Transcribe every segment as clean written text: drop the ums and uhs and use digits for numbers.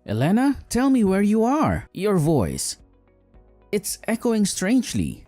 Elena, tell me where you are. Your voice. It's echoing strangely.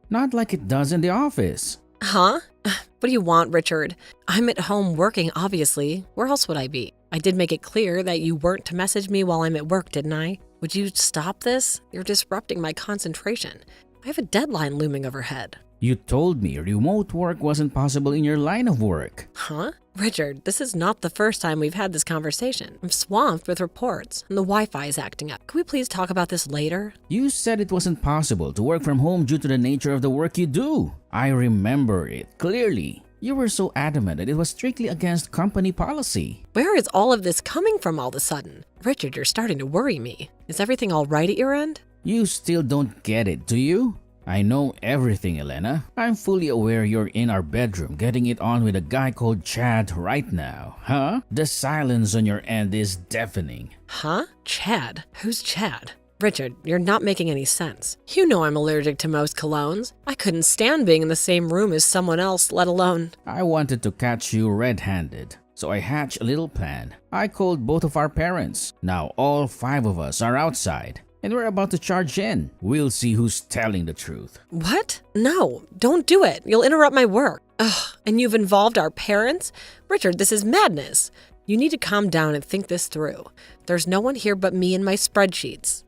Not like it does in the office. Huh? What do you want, Richard? I'm at home working, obviously. Where else would I be? I did make it clear that you weren't to message me while I'm at work, didn't I? Would you stop this? You're disrupting my concentration. I have a deadline looming overhead. You told me remote work wasn't possible in your line of work. Huh? Richard, this is not the first time we've had this conversation. I'm swamped with reports, and the Wi-Fi is acting up. Can we please talk about this later? You said it wasn't possible to work from home due to the nature of the work you do. I remember it clearly. You were so adamant that it was strictly against company policy. Where is all of this coming from all of a sudden? Richard, you're starting to worry me. Is everything all right at your end? You still don't get it, do you? I know everything, Elena. I'm fully aware you're in our bedroom getting it on with a guy called Chad right now. Huh? The silence on your end is deafening. Huh? Chad? Who's Chad? Richard, you're not making any sense. You know I'm allergic to most colognes. I couldn't stand being in the same room as someone else, let alone… I wanted to catch you red-handed, so I hatched a little plan. I called both of our parents. Now all 5 of us are outside, and we're about to charge in. We'll see who's telling the truth. What? No, don't do it. You'll interrupt my work. Ugh, and you've involved our parents? Richard, this is madness. You need to calm down and think this through. There's no one here but me and my spreadsheets.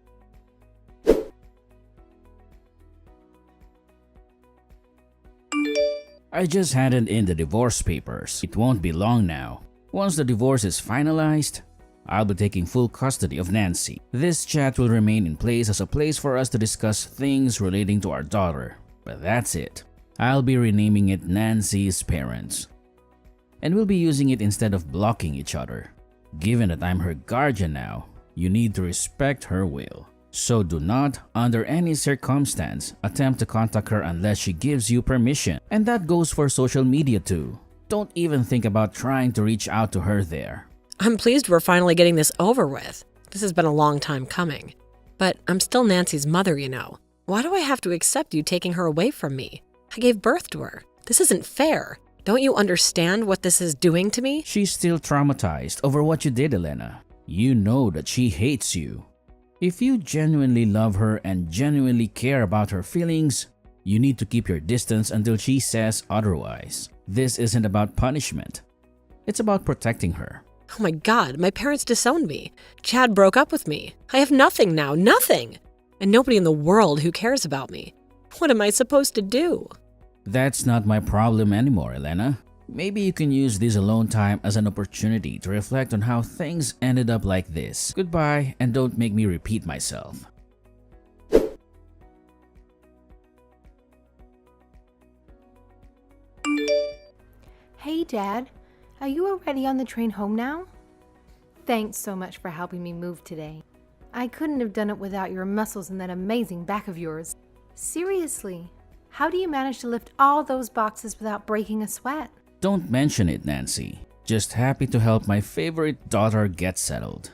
I just handed in the divorce papers. It won't be long now. Once the divorce is finalized, I'll be taking full custody of Nancy. This chat will remain in place as a place for us to discuss things relating to our daughter. But that's it. I'll be renaming it Nancy's Parents. And we'll be using it instead of blocking each other. Given that I'm her guardian now, you need to respect her will. So do not, under any circumstance, attempt to contact her unless she gives you permission. And that goes for social media too. Don't even think about trying to reach out to her there. I'm pleased we're finally getting this over with. This has been a long time coming. But I'm still Nancy's mother, you know. Why do I have to accept you taking her away from me? I gave birth to her. This isn't fair. Don't you understand what this is doing to me? She's still traumatized over what you did, Elena. You know that she hates you. If you genuinely love her and genuinely care about her feelings, you need to keep your distance until she says otherwise. This isn't about punishment. It's about protecting her. Oh my God, my parents disowned me. Chad broke up with me. I have nothing now, nothing. And nobody in the world who cares about me. What am I supposed to do? That's not my problem anymore, Elena. Maybe you can use this alone time as an opportunity to reflect on how things ended up like this. Goodbye, and don't make me repeat myself. Hey, Dad. Are you already on the train home now? Thanks so much for helping me move today. I couldn't have done it without your muscles and that amazing back of yours. Seriously, how do you manage to lift all those boxes without breaking a sweat? Don't mention it, Nancy. Just happy to help my favorite daughter get settled.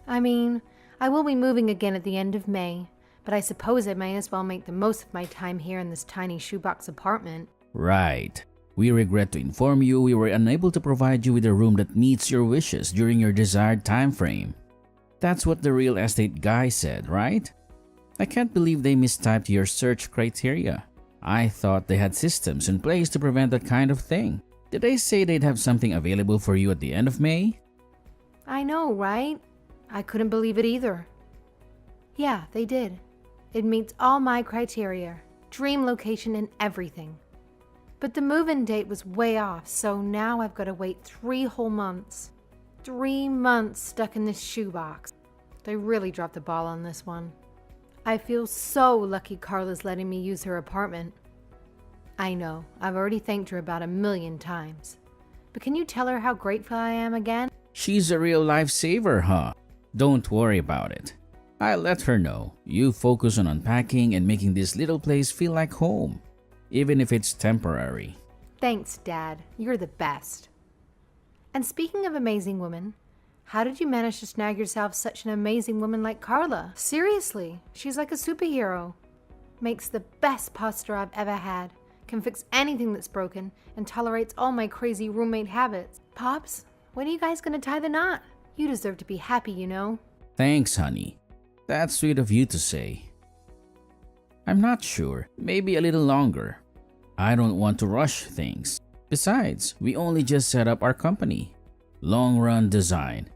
I mean, I will be moving again at the end of May, but I suppose I may as well make the most of my time here in this tiny shoebox apartment. Right. We regret to inform you we were unable to provide you with a room that meets your wishes during your desired time frame. That's what the real estate guy said, right? I can't believe they mistyped your search criteria. I thought they had systems in place to prevent that kind of thing. Did they say they'd have something available for you at the end of May? I know, right? I couldn't believe it either. Yeah, they did. It meets all my criteria, dream location and everything. But the move-in date was way off, so now I've got to wait 3 whole months. 3 months stuck in this shoebox. They really dropped the ball on this one. I feel so lucky Carla's letting me use her apartment. I know, I've already thanked her about 1,000,000 times. But can you tell her how grateful I am again? She's a real lifesaver, huh? Don't worry about it. I'll let her know. You focus on unpacking and making this little place feel like home, even if it's temporary. Thanks, Dad. You're the best. And speaking of amazing women, how did you manage to snag yourself such an amazing woman like Carla? Seriously, she's like a superhero. Makes the best pasta I've ever had. Can fix anything that's broken, and tolerates all my crazy roommate habits. Pops, when are you guys gonna tie the knot? You deserve to be happy, you know. Thanks, honey. That's sweet of you to say. I'm not sure. Maybe a little longer. I don't want to rush things. Besides, we only just set up our company. Long-run design.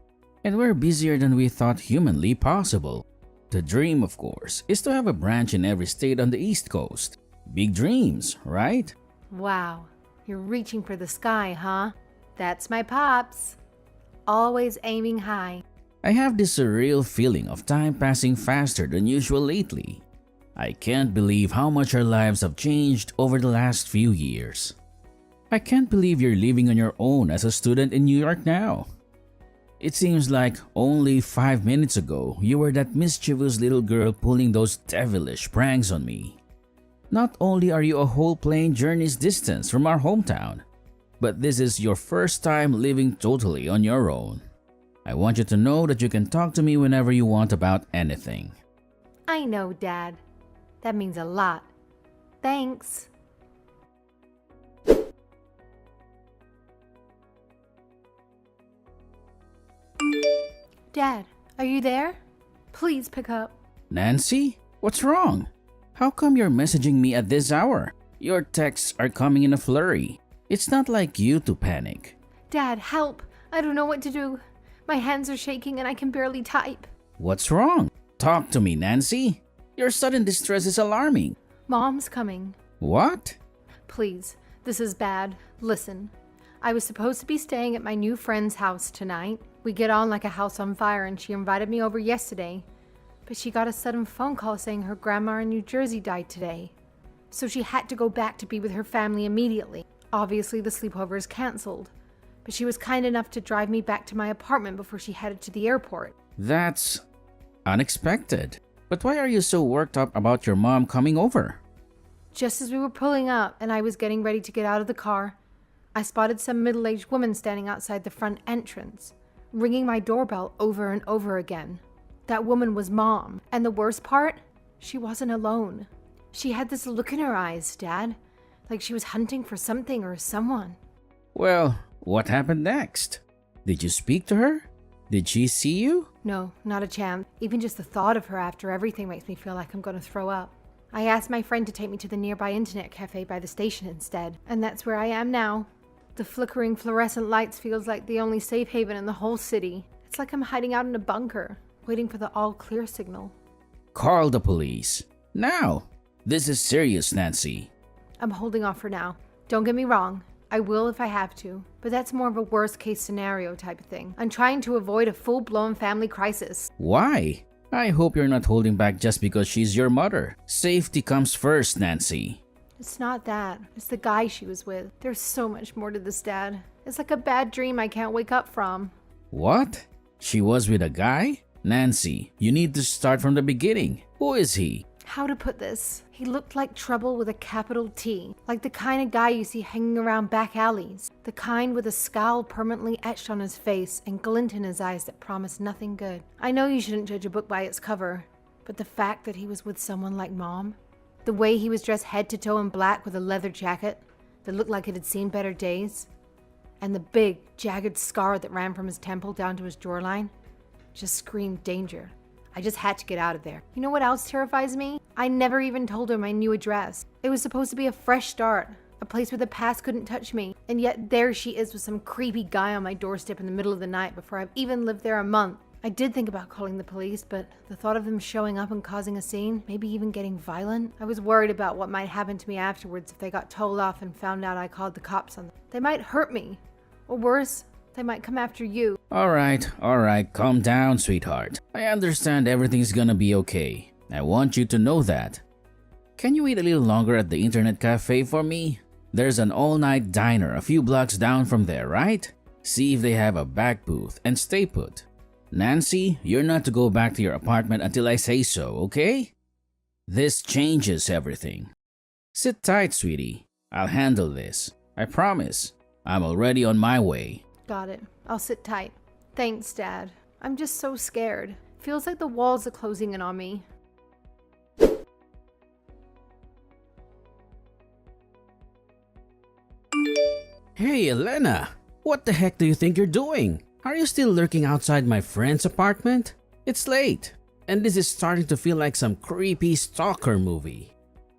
And we're busier than we thought humanly possible. The dream, of course, is to have a branch in every state on the East Coast. Big dreams, right? Wow, you're reaching for the sky, huh? That's my pops. Always aiming high. I have this surreal feeling of time passing faster than usual lately. I can't believe how much our lives have changed over the last few years. I can't believe you're living on your own as a student in New York now. It seems like only 5 minutes ago you were that mischievous little girl pulling those devilish pranks on me. Not only are you a whole plane journey's distance from our hometown, but this is your first time living totally on your own. I want you to know that you can talk to me whenever you want about anything. I know, Dad. That means a lot. Thanks. Dad, are you there? Please pick up. Nancy? What's wrong? How come you're messaging me at this hour? Your texts are coming in a flurry. It's not like you to panic. Dad, help. I don't know what to do. My hands are shaking and I can barely type. What's wrong? Talk to me, Nancy. Your sudden distress is alarming. Mom's coming. What? Please, this is bad. Listen, I was supposed to be staying at my new friend's house tonight. We get on like a house on fire and she invited me over yesterday. But she got a sudden phone call saying her grandma in New Jersey died today. So she had to go back to be with her family immediately. Obviously, the sleepover is canceled. But she was kind enough to drive me back to my apartment before she headed to the airport. That's unexpected. But why are you so worked up about your mom coming over? Just as we were pulling up and I was getting ready to get out of the car, I spotted some middle-aged woman standing outside the front entrance, ringing my doorbell over and over again. That woman was Mom, and the worst part, she wasn't alone. She had this look in her eyes, Dad, like she was hunting for something or someone. Well, what happened next? Did you speak to her? Did she see you? No, not a chance. Even just the thought of her after everything makes me feel like I'm gonna throw up. I asked my friend to take me to the nearby internet cafe by the station instead, and that's where I am now. The flickering fluorescent lights feels like the only safe haven in the whole city. It's like I'm hiding out in a bunker, waiting for the all-clear signal. Call the police. Now! This is serious, Nancy. I'm holding off for now. Don't get me wrong. I will if I have to, but that's more of a worst-case scenario type of thing. I'm trying to avoid a full-blown family crisis. Why? I hope you're not holding back just because she's your mother. Safety comes first, Nancy. It's not that. It's the guy she was with. There's so much more to this, Dad. It's like a bad dream I can't wake up from. What? She was with a guy? Nancy, you need to start from the beginning. Who is he? How to put this? He looked like trouble with a capital T. Like the kind of guy you see hanging around back alleys. The kind with a scowl permanently etched on his face and glint in his eyes that promised nothing good. I know you shouldn't judge a book by its cover, but the fact that he was with someone like Mom, the way he was dressed head to toe in black with a leather jacket that looked like it had seen better days, and the big, jagged scar that ran from his temple down to his jawline, just screamed danger. I just had to get out of there. You know what else terrifies me? I never even told her my new address. It was supposed to be a fresh start, a place where the past couldn't touch me, and yet there she is with some creepy guy on my doorstep in the middle of the night before I've even lived there a month. I did think about calling the police, but the thought of them showing up and causing a scene, maybe even getting violent, I was worried about what might happen to me afterwards if they got told off and found out I called the cops on them. They might hurt me, or worse, they might come after you. Alright, calm down, sweetheart. I understand everything's gonna be okay. I want you to know that. Can you wait a little longer at the internet cafe for me? There's an all-night diner a few blocks down from there, right? See if they have a back booth and stay put. Nancy, you're not to go back to your apartment until I say so, okay? This changes everything. Sit tight, sweetie. I'll handle this. I promise. I'm already on my way. Got it. I'll sit tight. Thanks, Dad. I'm just so scared. Feels like the walls are closing in on me. Hey, Elena! What the heck do you think you're doing? Are you still lurking outside my friend's apartment? It's late, and this is starting to feel like some creepy stalker movie.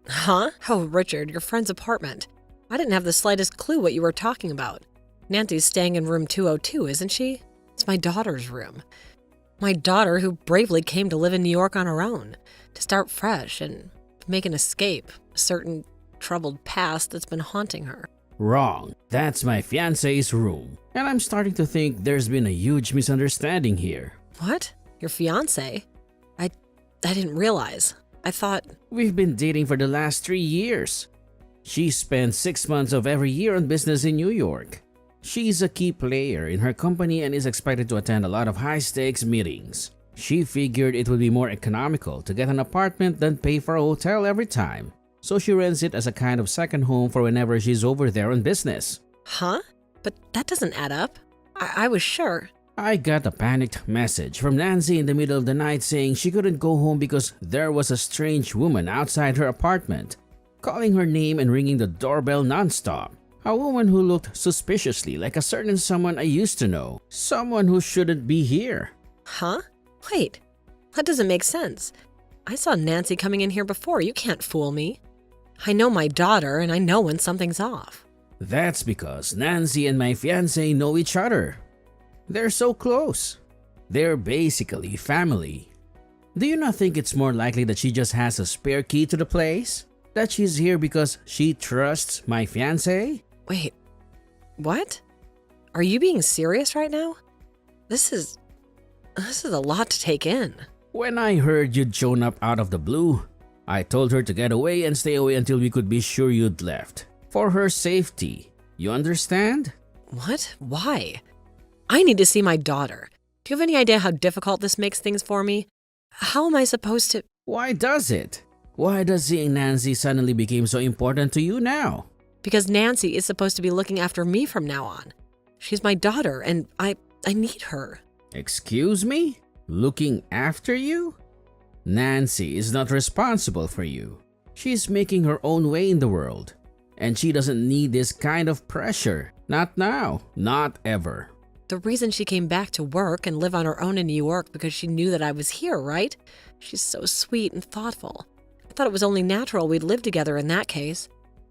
Huh? Oh, Richard, your friend's apartment. I didn't have the slightest clue what you were talking about. Nancy's staying in room 202, isn't she? It's my daughter's room. My daughter who bravely came to live in New York on her own, to start fresh and make an escape, a certain troubled past that's been haunting her. Wrong. That's my fiancé's room. And I'm starting to think there's been a huge misunderstanding here. What? Your fiancé? I didn't realize. I thought... We've been dating for the last 3 years. She spends 6 months of every year on business in New York. She's a key player in her company and is expected to attend a lot of high-stakes meetings. She figured it would be more economical to get an apartment than pay for a hotel every time. So she rents it as a kind of second home for whenever she's over there on business. Huh? But that doesn't add up. I was sure. I got a panicked message from Nancy in the middle of the night saying she couldn't go home because there was a strange woman outside her apartment, calling her name and ringing the doorbell nonstop. A woman who looked suspiciously like a certain someone I used to know. Someone who shouldn't be here. Huh? Wait, that doesn't make sense. I saw Nancy coming in here before. You can't fool me. I know my daughter and I know when something's off. That's because Nancy and my fiancé know each other. They're so close. They're basically family. Do you not think it's more likely that she just has a spare key to the place? That she's here because she trusts my fiancé? Wait, what? Are you being serious right now? This is a lot to take in. When I heard you'd shown up out of the blue, I told her to get away and stay away until we could be sure you'd left. For her safety. You understand? What? Why? I need to see my daughter. Do you have any idea how difficult this makes things for me? How am I supposed to... Why does it? Why does seeing Nancy suddenly become so important to you now? Because Nancy is supposed to be looking after me from now on. She's my daughter and I need her. Excuse me? Looking after you? Nancy is not responsible for you. She's making her own way in the world. And she doesn't need this kind of pressure. Not now. Not ever. The reason she came back to work and live on her own in New York because she knew that I was here, right? She's so sweet and thoughtful. I thought it was only natural we'd live together in that case.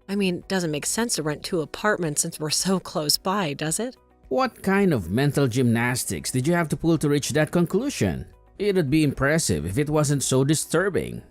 I mean, it doesn't make sense to rent 2 apartments since we're so close by, does it? What kind of mental gymnastics did you have to pull to reach that conclusion? It'd be impressive if it wasn't so disturbing.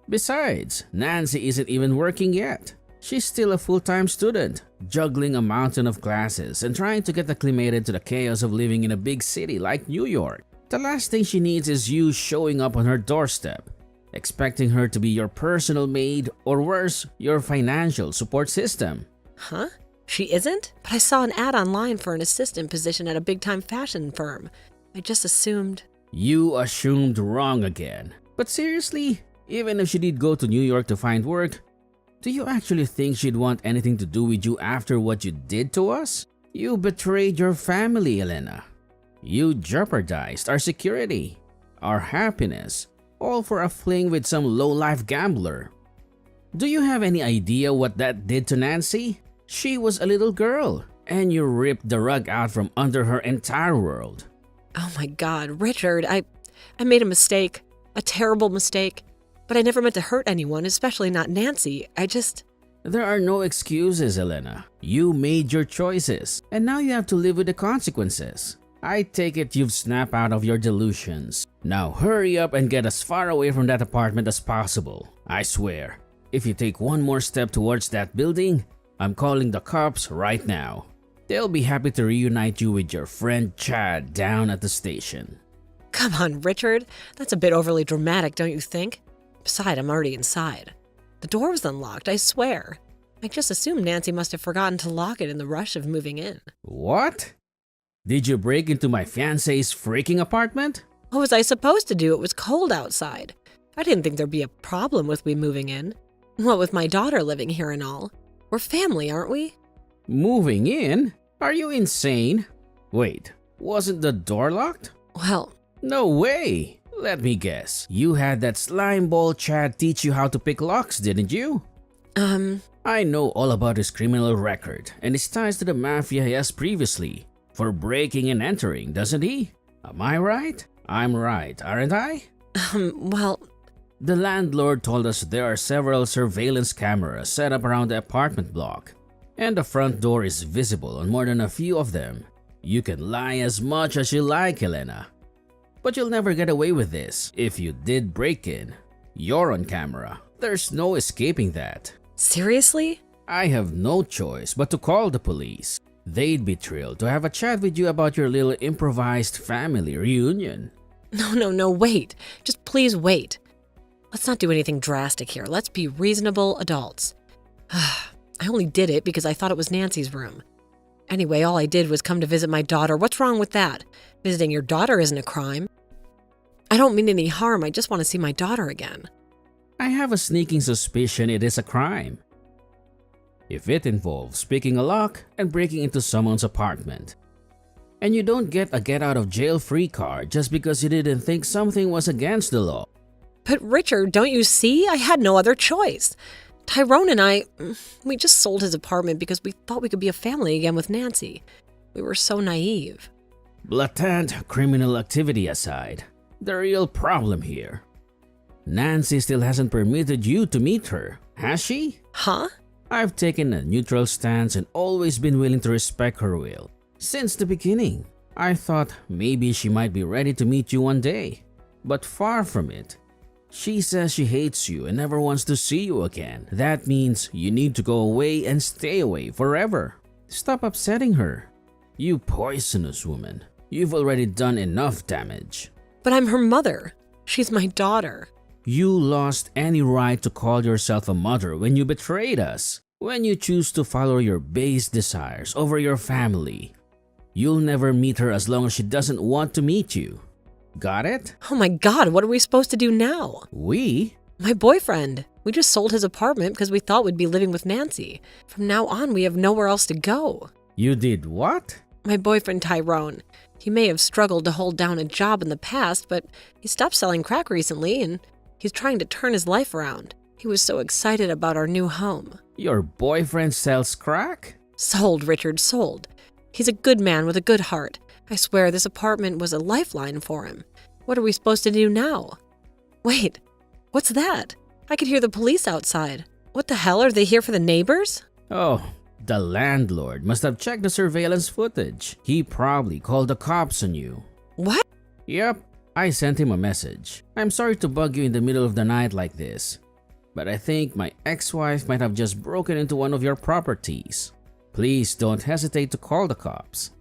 Besides, Nancy isn't even working yet. She's still a full-time student, juggling a mountain of classes and trying to get acclimated to the chaos of living in a big city like New York. The last thing she needs is you showing up on her doorstep, expecting her to be your personal maid or worse, your financial support system. Huh? She isn't? But I saw an ad online for an assistant position at a big-time fashion firm. I just assumed... You assumed wrong again. But seriously, even if she did go to New York to find work, do you actually think she'd want anything to do with you after what you did to us? You betrayed your family, Elena. You jeopardized our security, our happiness, all for a fling with some low-life gambler. Do you have any idea what that did to Nancy? She was a little girl, and you ripped the rug out from under her entire world. Oh my God, Richard, I made a mistake, a terrible mistake. But I never meant to hurt anyone, especially not Nancy. There are no excuses, Elena. You made your choices, and now you have to live with the consequences. I take it you've snapped out of your delusions. Now hurry up and get as far away from that apartment as possible. I swear, if you take one more step towards that building, I'm calling the cops right now. They'll be happy to reunite you with your friend Chad down at the station. Come on, Richard. That's a bit overly dramatic, don't you think? Besides, I'm already inside. The door was unlocked, I swear. I just assumed Nancy must have forgotten to lock it in the rush of moving in. What? Did you break into my fiancé's freaking apartment? What was I supposed to do? It was cold outside. I didn't think there'd be a problem with me moving in. What with my daughter living here and all. We're family, aren't we? Moving in? Are you insane? Wait, wasn't the door locked? Well... No way! Let me guess. You had that slimeball Chad teach you how to pick locks, didn't you? I know all about his criminal record and his ties to the mafia he has previously. for breaking and entering, doesn't he? Am I right? I'm right, aren't I? Well, The landlord told us there are several surveillance cameras set up around the apartment block, and the front door is visible on more than a few of them. You can lie as much as you like, Helena, but you'll never get away with this. If you did break in, you're on camera. There's no escaping that. seriously? I have no choice but to call the police. They'd be thrilled to have a chat with you about your little improvised family reunion. No, wait. Just please wait. Let's not do anything drastic here. Let's be reasonable adults. I only did it because I thought it was Nancy's room. Anyway, all I did was come to visit my daughter. What's wrong with that? Visiting your daughter isn't a crime. I don't mean any harm. I just want to see my daughter again. I have a sneaking suspicion it is a crime. If it involves picking a lock and breaking into someone's apartment. And you don't get a get-out-of-jail-free card just because you didn't think something was against the law. But Richard, don't you see? I had no other choice. Tyrone and I, we just sold his apartment because we thought we could be a family again with Nancy. We were so naive. Blatant criminal activity aside, the real problem here. Nancy still hasn't permitted you to meet her, has she? Huh? I've taken a neutral stance and always been willing to respect her will. Since the beginning, I thought maybe she might be ready to meet you one day. But far from it. She says she hates you and never wants to see you again. That means you need to go away and stay away forever. Stop upsetting her. You poisonous woman. You've already done enough damage. But I'm her mother. She's my daughter. You lost any right to call yourself a mother when you betrayed us. When you choose to follow your base desires over your family. You'll never meet her as long as she doesn't want to meet you. Got it? Oh my God, what are we supposed to do now? We? My boyfriend. We just sold his apartment because we thought we'd be living with Nancy. From now on, we have nowhere else to go. You did what? My boyfriend Tyrone. He may have struggled to hold down a job in the past, but he stopped selling crack recently and he's trying to turn his life around. He was so excited about our new home. Your boyfriend sells crack? Sold, Richard, sold. He's a good man with a good heart. I swear this apartment was a lifeline for him. What are we supposed to do now? Wait, what's that? I could hear the police outside. What the hell, are they here for the neighbors? Oh, the landlord must have checked the surveillance footage. He probably called the cops on you. What? Yep, I sent him a message. I'm sorry to bug you in the middle of the night like this, but I think my ex-wife might have just broken into one of your properties. Please don't hesitate to call the cops.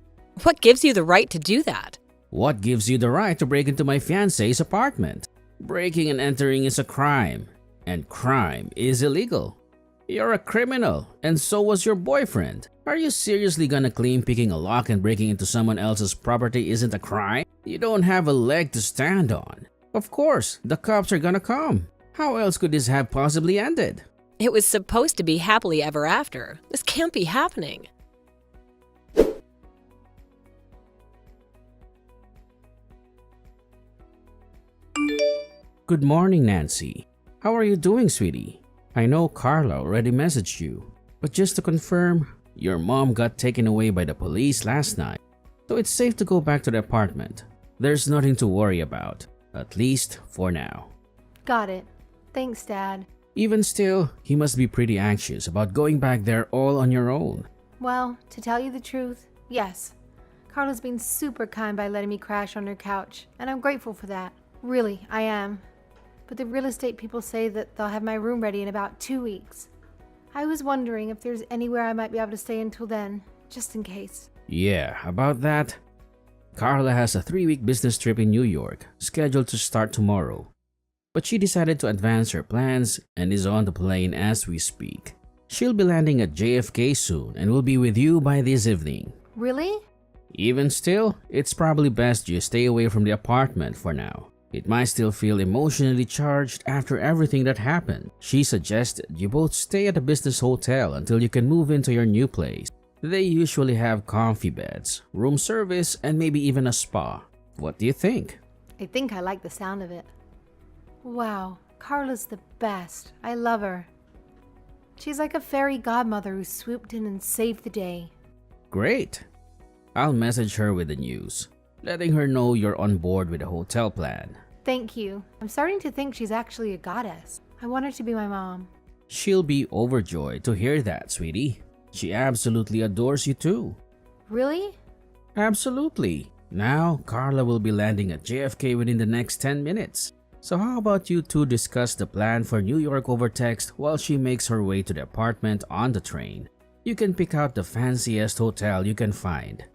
What gives you the right to do that? What gives you the right to break into my fiancé's apartment? Breaking and entering is a crime, and crime is illegal. You're a criminal, and so was your boyfriend. Are you seriously gonna claim picking a lock and breaking into someone else's property isn't a crime? You don't have a leg to stand on. Of course, the cops are gonna come. How else could this have possibly ended? It was supposed to be happily ever after. This can't be happening. Good morning, Nancy. How are you doing, sweetie? I know Carla already messaged you, but just to confirm, your mom got taken away by the police last night, so it's safe to go back to the apartment. There's nothing to worry about, at least for now. Got it. Thanks, Dad. Even still, he must be pretty anxious about going back there all on your own. Well, to tell you the truth, yes. Carla's been super kind by letting me crash on her couch, and I'm grateful for that. Really, I am. But the real estate people say that they'll have my room ready in about 2 weeks. I was wondering if there's anywhere I might be able to stay until then, just in case. Yeah, about that. Carla has a 3-week business trip in New York, scheduled to start tomorrow. But she decided to advance her plans and is on the plane as we speak. She'll be landing at JFK soon and will be with you by this evening. Really? Even still, it's probably best you stay away from the apartment for now. It might still feel emotionally charged after everything that happened. She suggested you both stay at a business hotel until you can move into your new place. They usually have comfy beds, room service, and maybe even a spa. What do you think? I think I like the sound of it. Wow, Carla's the best. I love her. She's like a fairy godmother who swooped in and saved the day. Great. I'll message her with the news, letting her know you're on board with the hotel plan. Thank you. I'm starting to think she's actually a goddess. I want her to be my mom. She'll be overjoyed to hear that, sweetie. She absolutely adores you too. Really? Absolutely. Now, Carla will be landing at JFK within the next 10 minutes. So how about you two discuss the plan for New York over text while she makes her way to the apartment on the train? You can pick out the fanciest hotel you can find.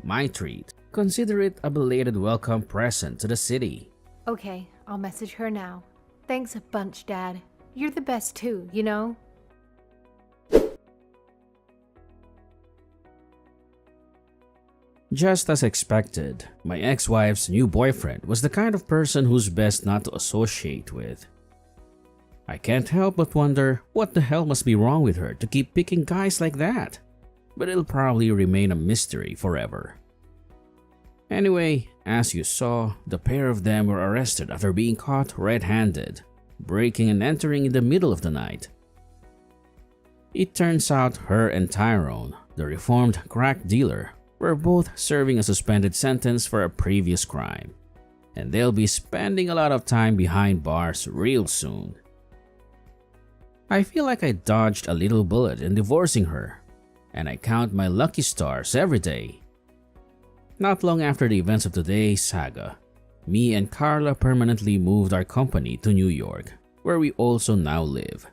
My treat. Consider it a belated welcome present to the city. Okay, I'll message her now. Thanks a bunch, Dad. You're the best too, you know? Just as expected, my ex-wife's new boyfriend was the kind of person who's best not to associate with. I can't help but wonder what the hell must be wrong with her to keep picking guys like that, but it'll probably remain a mystery forever. Anyway, as you saw, the pair of them were arrested after being caught red-handed, breaking and entering in the middle of the night. It turns out her and Tyrone, the reformed crack dealer, were both serving a suspended sentence for a previous crime, and they'll be spending a lot of time behind bars real soon. I feel like I dodged a little bullet in divorcing her, and I count my lucky stars every day. Not long after the events of today's saga, me and Carla permanently moved our company to New York, where we also now live.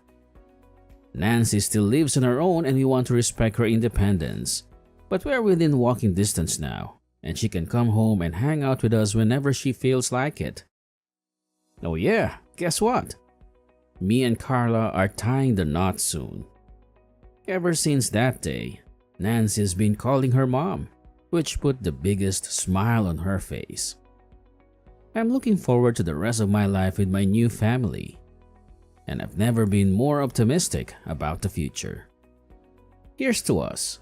Nancy still lives on her own and we want to respect her independence, but we're within walking distance now, and she can come home and hang out with us whenever she feels like it. Oh yeah, guess what? Me and Carla are tying the knot soon. Ever since that day, Nancy's been calling her mom, which put the biggest smile on her face. I'm looking forward to the rest of my life with my new family, and I've never been more optimistic about the future. Here's to us.